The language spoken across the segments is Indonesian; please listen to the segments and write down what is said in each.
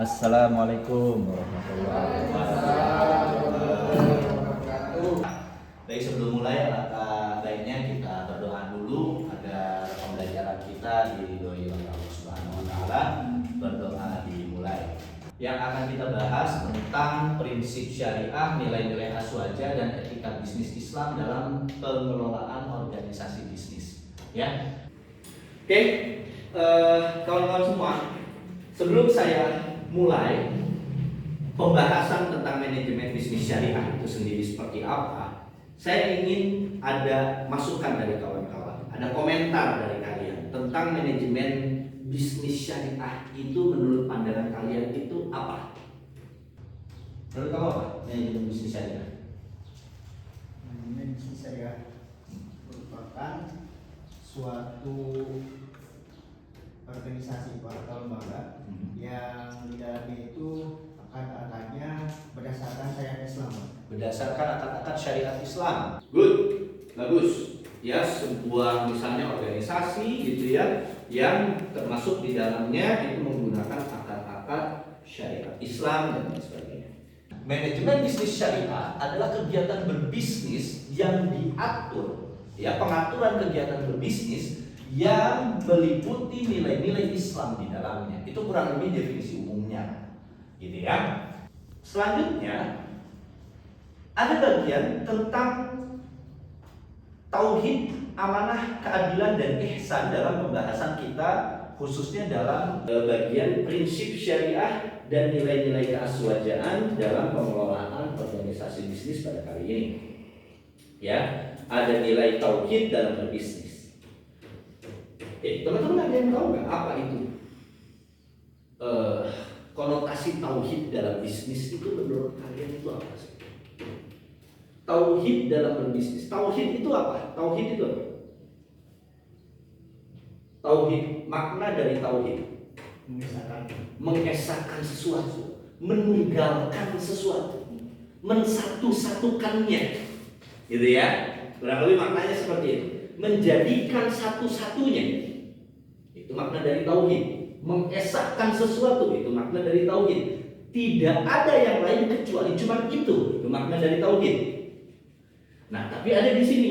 Assalamualaikum warahmatullahi wabarakatuh. Baik, sebelum mulai baiknya kita berdoa dulu agar pembelajaran kita diridhoi oleh Allah Subhanahu wa taala. Berdoa dimulai. Yang akan kita bahas tentang prinsip syariah, nilai-nilai aswaja dan etika bisnis Islam dalam pengelolaan organisasi bisnis. Ya. Oke, kawan-kawan semua, sebelum saya mulai pembahasan tentang manajemen bisnis syariah itu sendiri seperti apa, saya ingin ada masukan dari kawan-kawan, ada komentar dari kalian tentang manajemen bisnis syariah itu menurut pandangan kalian itu apa? Menurut kamu apa manajemen bisnis syariah? Manajemen bisnis syariah merupakan suatu organisasi atau lembaga yang di dalamnya itu akad-akadnya berdasarkan syariat Islam. Berdasarkan akad-akad syariat Islam. Good, bagus. Ya, sebuah misalnya organisasi gitu ya, yang termasuk di dalamnya itu menggunakan akad-akad syariat Islam dan lain sebagainya. Manajemen bisnis syariah adalah kegiatan berbisnis yang diatur, ya, pengaturan kegiatan berbisnis yang meliputi nilai-nilai Islam di dalamnya. Itu kurang lebih definisi umumnya, gitu ya. Selanjutnya ada bagian tentang tauhid, amanah, keadilan dan ihsan dalam pembahasan kita, khususnya dalam bagian prinsip syariah dan nilai-nilai keaswajaan dalam pengelolaan organisasi bisnis pada kali ini. Ya, ada nilai tauhid dalam berbisnis. Teman-teman ada yang tahu nggak apa itu konotasi tauhid dalam bisnis itu menurut kalian itu apa sih? Tauhid dalam berbisnis. Tauhid itu apa? Tauhid itu apa? Tauhid, makna dari tauhid mengesahkan sesuatu, menunggalkan sesuatu, mensatu-satukannya, gitu ya. Kurang lebih maknanya seperti itu. Menjadikan satu-satunya. Itu makna dari tauhid. Mengesahkan sesuatu, itu makna dari tauhid. Tidak ada yang lain kecuali cuma itu makna dari tauhid. Nah, tapi ada di sini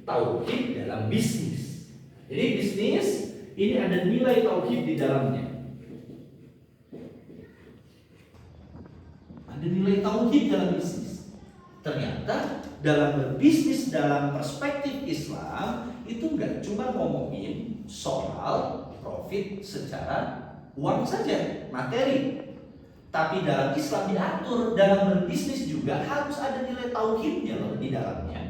tauhid dalam bisnis. Jadi bisnis ini ada nilai tauhid di dalamnya. Ada nilai tauhid dalam bisnis. Ternyata dalam berbisnis dalam perspektif Islam itu nggak cuma ngomongin soal profit secara uang saja, materi. Tapi dalam Islam diatur, dalam berbisnis juga harus ada nilai tauhidnya loh di dalamnya.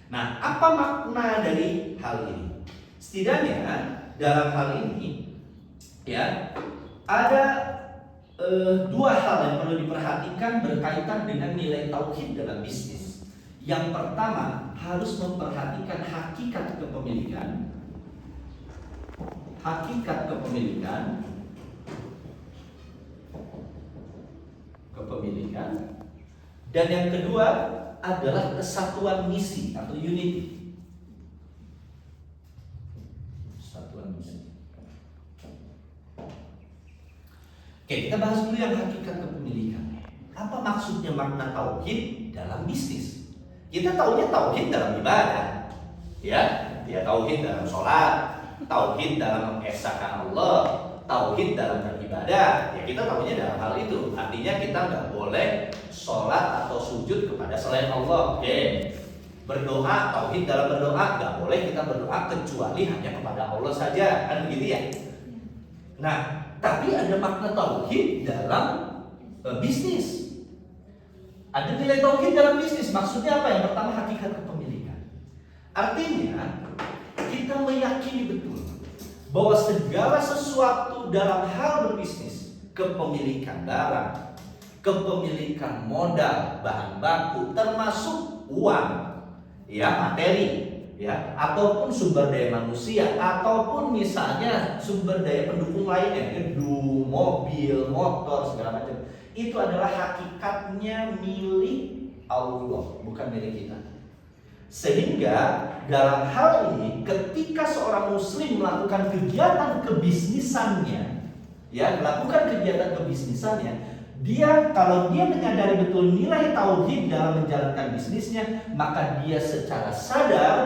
Nah, apa makna dari hal ini? Setidaknya dalam hal ini ya ada dua hal yang perlu diperhatikan berkaitan dengan nilai tauhid dalam bisnis. Yang pertama, harus memperhatikan hakikat kepemilikan. Hakikat kepemilikan. Dan yang kedua adalah kesatuan misi atau unity. Kesatuan misi. Oke, kita bahas dulu yang hakikat kepemilikan. Apa maksudnya makna tauhid dalam bisnis? Kita taunya tauhid dalam ibadah, ya tauhid dalam sholat, tauhid dalam mengesahkan Allah, tauhid dalam beribadah. Ya kita taunya dalam hal itu. Artinya kita nggak boleh sholat atau sujud kepada selain Allah. Oke. Berdoa, tauhid dalam berdoa, nggak boleh kita berdoa kecuali hanya kepada Allah saja, kan begitu ya. Nah, tapi ada makna tauhid dalam bisnis. Ada nilai tauhid dalam bisnis. Maksudnya apa? Yang pertama, hakikat kepemilikan. Artinya kita meyakini betul bahwa segala sesuatu dalam hal berbisnis, kepemilikan barang, kepemilikan modal, bahan baku, termasuk uang, ya materi, ya ataupun sumber daya manusia, ataupun misalnya sumber daya pendukung lainnya, gedung, mobil, motor, segala macam, itu adalah hakikatnya milik Allah, bukan milik kita. Sehingga dalam hal ini ketika seorang muslim melakukan kegiatan kebisnisannya, ya melakukan kegiatan kebisnisannya, kalau dia menyadari betul nilai tauhid dalam menjalankan bisnisnya, maka dia secara sadar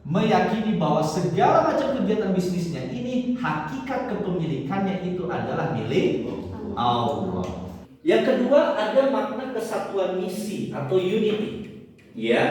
meyakini bahwa segala macam kegiatan bisnisnya ini hakikat kepemilikannya itu adalah milik Allah. Yang kedua, ada makna kesatuan misi atau unity, ya,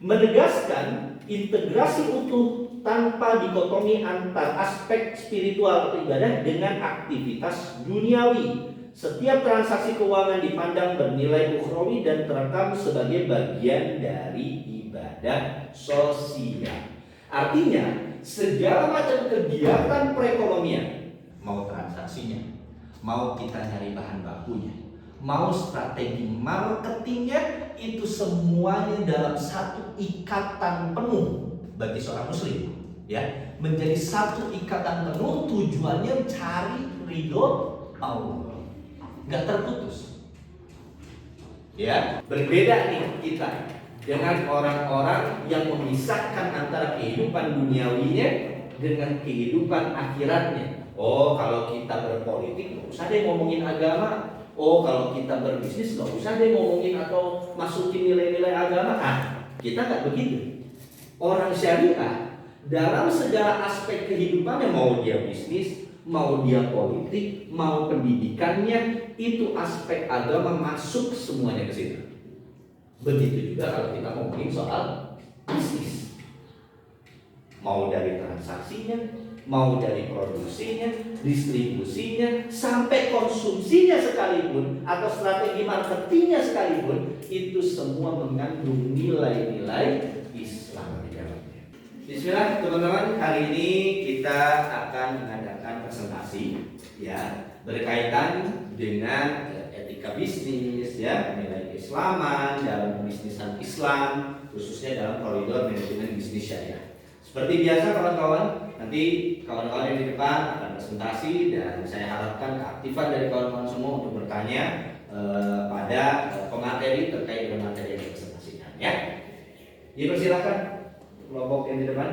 menegaskan integrasi utuh tanpa dikotomi antar aspek spiritual atau ibadah dengan aktivitas duniawi. Setiap transaksi keuangan dipandang bernilai ukhrawi dan terekam sebagai bagian dari ibadah sosial. Artinya, segala macam kegiatan perekonomian, mau transaksinya, mau kita nyari bahan bakunya, mau strategi marketingnya, itu semuanya dalam satu ikatan penuh bagi seorang muslim, ya, menjadi satu ikatan penuh, tujuannya cari ridho Allah, nggak terputus. Ya, berbeda nih kita dengan orang-orang yang memisahkan antara kehidupan duniawinya dengan kehidupan akhiratnya. Oh, kalau kita berpolitik nggak usah deh ngomongin agama. Oh, kalau kita berbisnis nggak usah deh ngomongin atau masukin nilai-nilai agama. Kita nggak begitu. Orang syariah dalam segala aspek kehidupannya, mau dia bisnis, mau dia politik, mau pendidikannya, itu aspek agama masuk semuanya ke situ. Begitu juga kalau kita ngomongin soal bisnis, mau dari transaksinya, mau dari produksinya, distribusinya, sampai konsumsinya sekalipun atau strategi marketingnya sekalipun, itu semua mengandung nilai-nilai Islam di dalamnya. Bismillah teman-teman, hari ini kita akan mengadakan presentasi, ya, berkaitan dengan etika bisnis, ya, nilai keislaman dalam bisnisan Islam, khususnya dalam koridor manajemen bisnis syariah. Seperti biasa kawan-kawan, nanti kawan-kawan yang di depan akan presentasi dan saya harapkan keaktifan dari kawan-kawan semua untuk bertanya pada pemateri terkait dengan materi yang dipresentasikan, ya. Dipersilakan kelompok yang di depan.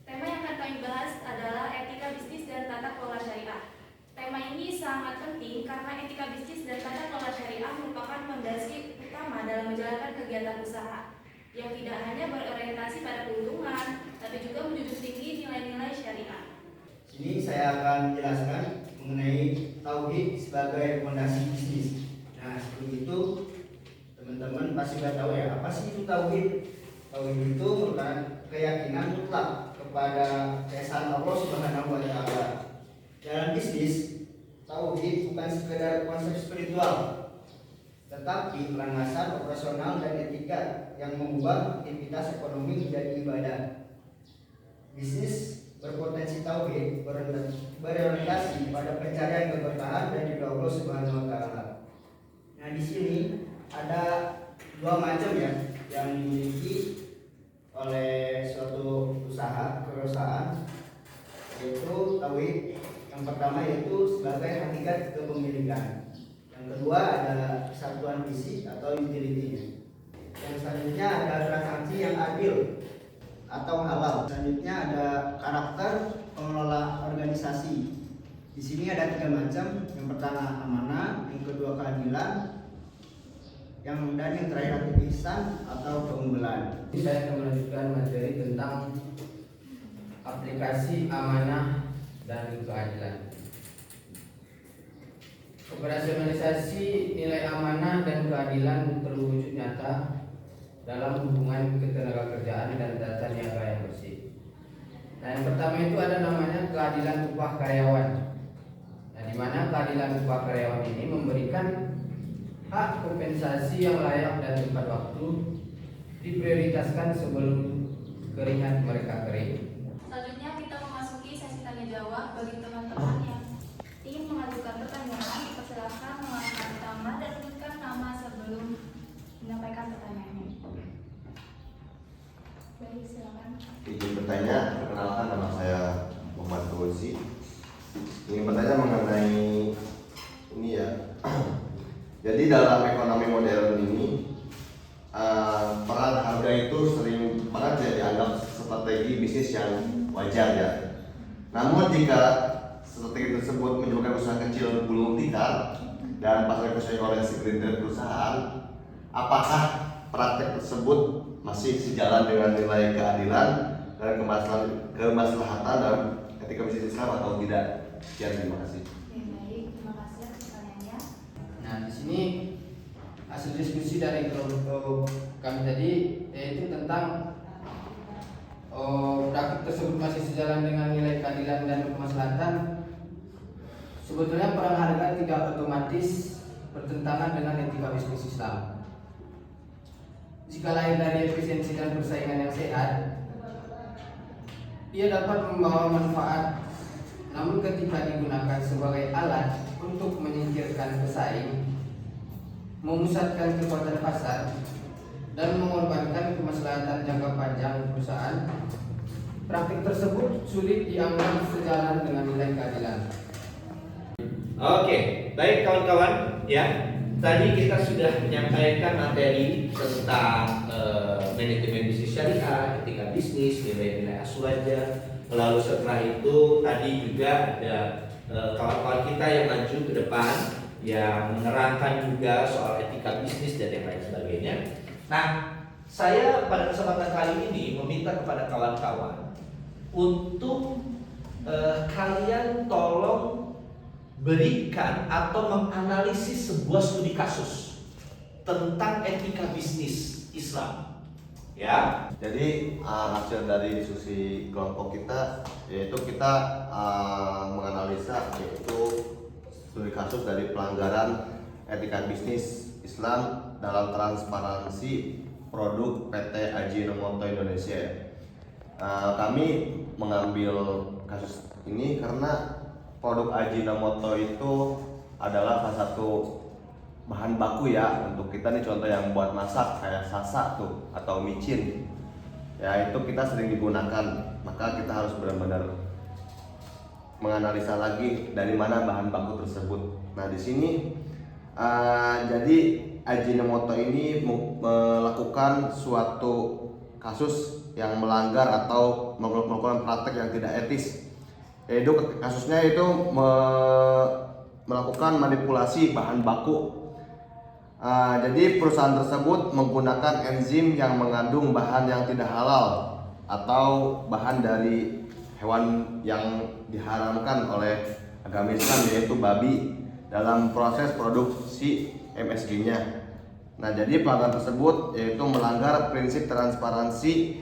Tema yang akan kami bahas adalah etika bisnis dan tata kelola syariah. Tema ini sangat penting karena etika bisnis dan tata kelola syariah merupakan fondasi utama dalam menjalankan kegiatan usaha yang tidak hanya berorientasi pada keuntungan, tapi juga menjunjung tinggi nilai-nilai syariah. Sini saya akan menjelaskan mengenai tauhid sebagai fondasi bisnis. Nah, sebelum itu teman-teman pasti sudah tahu ya, apa sih itu tauhid? Tauhid itu merupakan keyakinan mutlak kepada keesaan Allah Subhanahu wa taala. Dalam bisnis, tauhid bukan sekedar konsep spiritual, tetapi landasan operasional dan etika yang mengubah aktivitas ekonomi menjadi ibadah. Bisnis berpotensi tauhid berorientasi pada pencarian keberkahan dan ridho Allah Subhanahu wa taala. Nah, di sini ada dua macam ya yang dimiliki oleh suatu perusahaan, yaitu tauhid. Yang pertama yaitu sebagai hakikat kepemilikan. Yang kedua ada kesatuan visi atau utility. Yang selanjutnya ada transaksi yang adil atau halal. Selanjutnya ada karakter pengelola organisasi. Di sini ada tiga macam. Yang pertama amanah, yang kedua keadilan, yang terakhir ihsan atau keunggulan. Saya akan melanjutkan materi tentang aplikasi amanah dan keadilan. Operasionalisasi nilai amanah dan keadilan terwujud nyata dalam hubungan ketenagakerjaan dan tata niaga yang bersih. Nah, yang pertama itu ada namanya keadilan upah karyawan. Nah, di mana keadilan upah karyawan ini memberikan hak kompensasi yang layak dan tepat waktu, diprioritaskan sebelum keringat mereka kering. Selanjutnya kita memasuki sesi tanya jawab. Bagi teman-teman yang ingin mengajukan pertanyaan, persilakan mengangkat tangan dan sebutkan nama sebelum menyampaikan pertanyaannya. Baik, silakan. Izin bertanya, perkenalkan nama saya Muhammad Fauzi. Ingin bertanya mengenai ini ya. Jadi dalam ekonomi modern ini perang harga itu sering banget ya dianggap strategi bisnis yang wajar ya. Namun jika strategi tersebut menyebabkan usaha kecil gulung tikar dan pasar dikuasai oleh segelintir perusahaan, apakah praktek tersebut masih sejalan dengan nilai keadilan dan kemaslahatan dalam etika bisnis Islam atau tidak? Sekian, terima kasih. Oke, baik, terima kasih atas pertanyaannya. Nah, di sini hasil diskusi dari kelompok kami tadi yaitu tentang praktik tersebut masih sejalan dengan nilai keadilan dan kemaslahatan. Sebetulnya perang harga tidak otomatis bertentangan dengan etika bisnis Islam. Jika lahir dari efisiensi dan persaingan yang sehat, ia dapat membawa manfaat. Namun ketika digunakan sebagai alat untuk menyingkirkan pesaing, memusatkan kekuatan pasar, dan mengorbankan kemaslahatan jangka panjang perusahaan, praktik tersebut sulit dianggap sejalan dengan nilai keadilan. Oke, baik kawan-kawan ya. Tadi kita sudah menyampaikan materi tentang manajemen bisnis syariah, etika bisnis, nilai-nilai aswaja. Lalu setelah itu tadi juga ada kawan-kawan kita yang maju ke depan yang menerangkan juga soal etika bisnis dan yang lain sebagainya. Nah, saya pada kesempatan kali ini meminta kepada kawan-kawan untuk kalian tolong berikan atau menganalisis sebuah studi kasus tentang etika bisnis Islam. Ya. Jadi hasil dari diskusi kelompok kita yaitu kita menganalisa yaitu studi kasus dari pelanggaran etika bisnis Islam dalam transparansi produk PT Ajinomoto Indonesia. Kami mengambil kasus ini karena produk Ajinomoto itu adalah salah satu bahan baku ya untuk kita nih, contoh yang buat masak kayak sasa tuh atau micin ya, itu kita sering digunakan. Maka kita harus benar-benar menganalisa lagi dari mana bahan baku tersebut. Nah di sini jadi Ajinomoto ini melakukan suatu kasus yang melanggar atau melakukan praktek yang tidak etis, yaitu kasusnya itu melakukan manipulasi bahan baku. Jadi perusahaan tersebut menggunakan enzim yang mengandung bahan yang tidak halal atau bahan dari hewan yang diharamkan oleh agama Islam, yaitu babi, dalam proses produksi MSG-nya. Nah, jadi pelanggaran tersebut yaitu melanggar prinsip transparansi,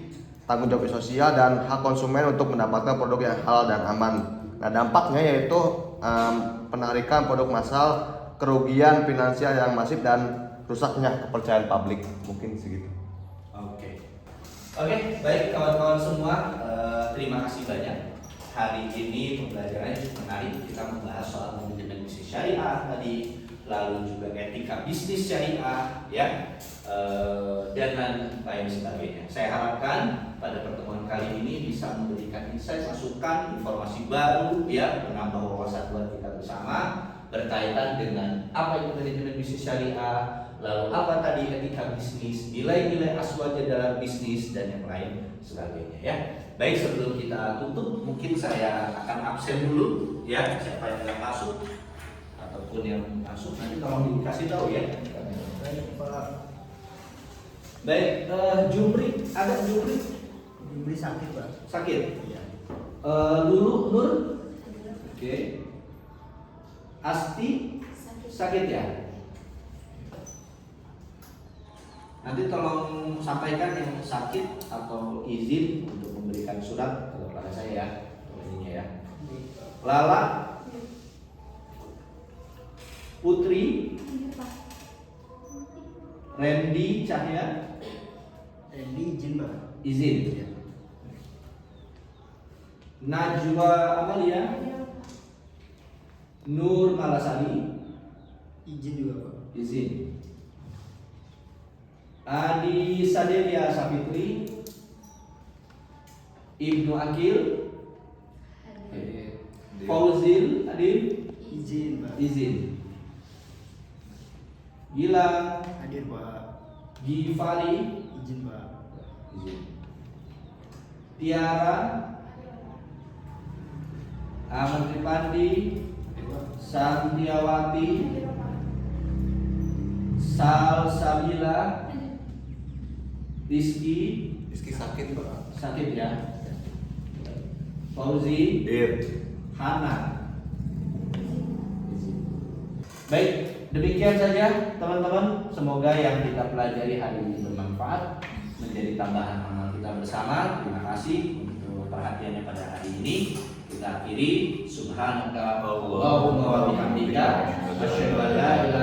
tanggung jawab sosial, dan hak konsumen untuk mendapatkan produk yang halal dan aman. Nah, dampaknya yaitu penarikan produk massal, kerugian finansial yang masif, dan rusaknya kepercayaan publik. Mungkin segitu. Oke, baik kawan-kawan semua, terima kasih banyak. Hari ini pembelajarannya cukup menarik. Kita membahas soal manajemen bisnis syariah tadi, lalu juga etika bisnis syariah, ya, dan lain sebagainya. Saya harapkan pada pertemuan kali ini bisa memberikan insight, masukan, informasi baru, ya, menambah wawasan buat kita bersama berkaitan dengan apa itu manajemen bisnis syariah, lalu apa tadi etika bisnis, nilai-nilai aswaja dalam bisnis, dan yang lain sebagainya, ya. Baik, sebelum kita tutup, mungkin saya akan absen dulu, ya. Siapa yang tidak masuk ataupun yang masuk nanti tolong dikasih tahu, ya. Baik, Jumri, ada Jumri? Jumri sakit, Pak. Sakit? Iya. Lulu, Nur? Oke. Asti? Sakit ya? Nanti tolong sampaikan yang sakit atau izin untuk memberikan surat kepada saya ya, ininya ya. Lala, Putri, Randy Cahya, Randy izin, Pak. izin. Najwa Amalia, Nur Malasari, Izin juga, Pak. izin. Adi Sadelia Sapitri, Ibnu Akil, Fauzil Adil, Izin, Pak. izin. Gilang, Hadir, Pak. Gifari, Izin, Pak. izin. Tiara, Menteri Pandi, Santiawati, Salsabila, Rizky sakit Pak. sakit ya, Fauzi, Hana. Baik, demikian saja teman-teman. Semoga yang kita pelajari hari ini bermanfaat, menjadi tambahan amal kita bersama. Terima kasih untuk perhatiannya pada hari ini. Kita akhiri. Subhanaka Allahumma wa bihamdika asyhadu an la ilaha